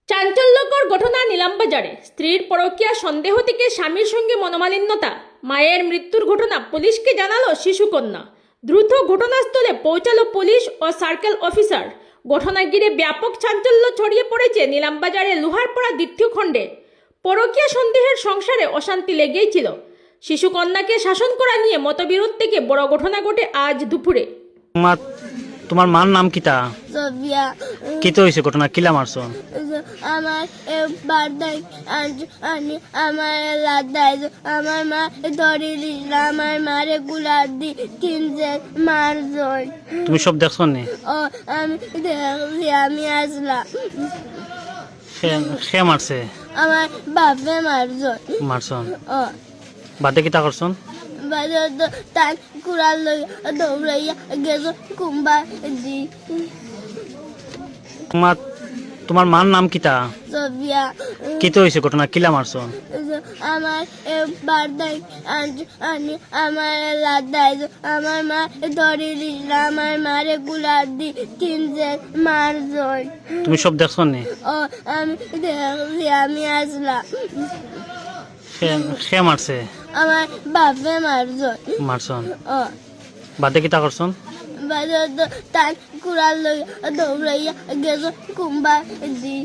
চাঞ্চল্যকর ঘটনা নিলামবাজারে। স্ত্রীর পরকীয়া সন্দেহ থেকে স্বামীর সঙ্গে মনোমালিন্যতা, মায়ের মৃত্যুর ঘটনা পুলিশকে জানালো শিশুকন্যা। দ্রুত ঘটনাস্থলে পৌঁছালো পুলিশ ও সার্কেল অফিসার। ঘটনা ঘিরে ব্যাপক চাঞ্চল্য ছড়িয়ে পড়েছে নিলামবাজারে লোহারপাড়া দ্বিতীয় খণ্ডে। পরকীয়া সন্দেহের সংসারে অশান্তি লেগেই ছিল। শিশুকন্যাকে শাসন করা নিয়ে মতবিরোধ থেকে বড় ঘটনা ঘটে আজ দুপুরে। তোমার মার নাম কিতা? সোফিয়া। কি তো হয়েছে ঘটনা? কিলা মারছো? আমার বার্দাই আমার লাদাই আমার মা ধরে দিল, আমার মারে গুলার দি কিনছে মারজয়। তুমি সব দেখছো নি? ও আমি দেখছি, আমি আসলাম। সে মারছে? আমার বাপে মারজয়। মারছন? ও বাদে কিতা করছন? বাজে তার কুড়াল লই দৌড়াইয়া গেছো কুম্বা দি। তোমার মার নাম কিতা? সোফিয়া। কি তো হয়েছে ঘটনা? কিলা মারছো? আমার বার্দাই আমার লাদাই আমার মা ধরে দিল, আমার মারে গুলার দি কিনছে মারজয়। তুমি সব দেখছো নি? ও আমি দেখছি, আমি আসলাম। সে মারছে? আমার বাপে মারজয়। মারছন? ও বাদে কিতা করছন? বাজে তার কুড়াল লই দৌড়াইয়া গেছো কুম্বা দি।